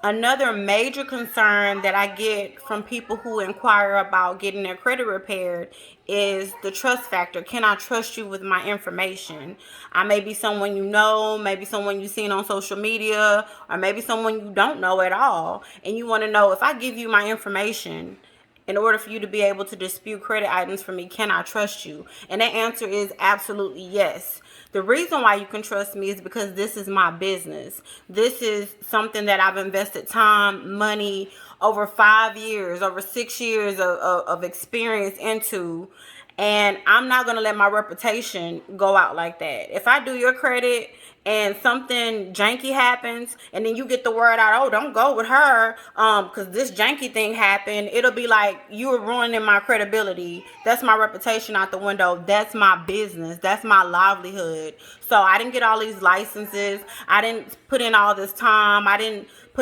Another major concern that I get from people who inquire about getting their credit repaired is the trust factor. Can I trust you with my information? I may be someone you know, maybe someone you've seen on social media, or maybe someone you don't know at all. And you want to know, if I give you my information, in order for you to be able to dispute credit items for me, can I trust you? And the answer is absolutely yes. The reason why you can trust me is because this is my business. This is something that I've invested time, money, over 5 years, over 6 years of experience into. And I'm not going to let my reputation go out like that. If I do your credit and something janky happens, and then you get the word out, oh, don't go with her, because this janky thing happened, it'll be like you were ruining my credibility. That's my reputation out the window. That's my business. That's my livelihood. So I didn't get all these licenses. I didn't put in all this time. I didn't put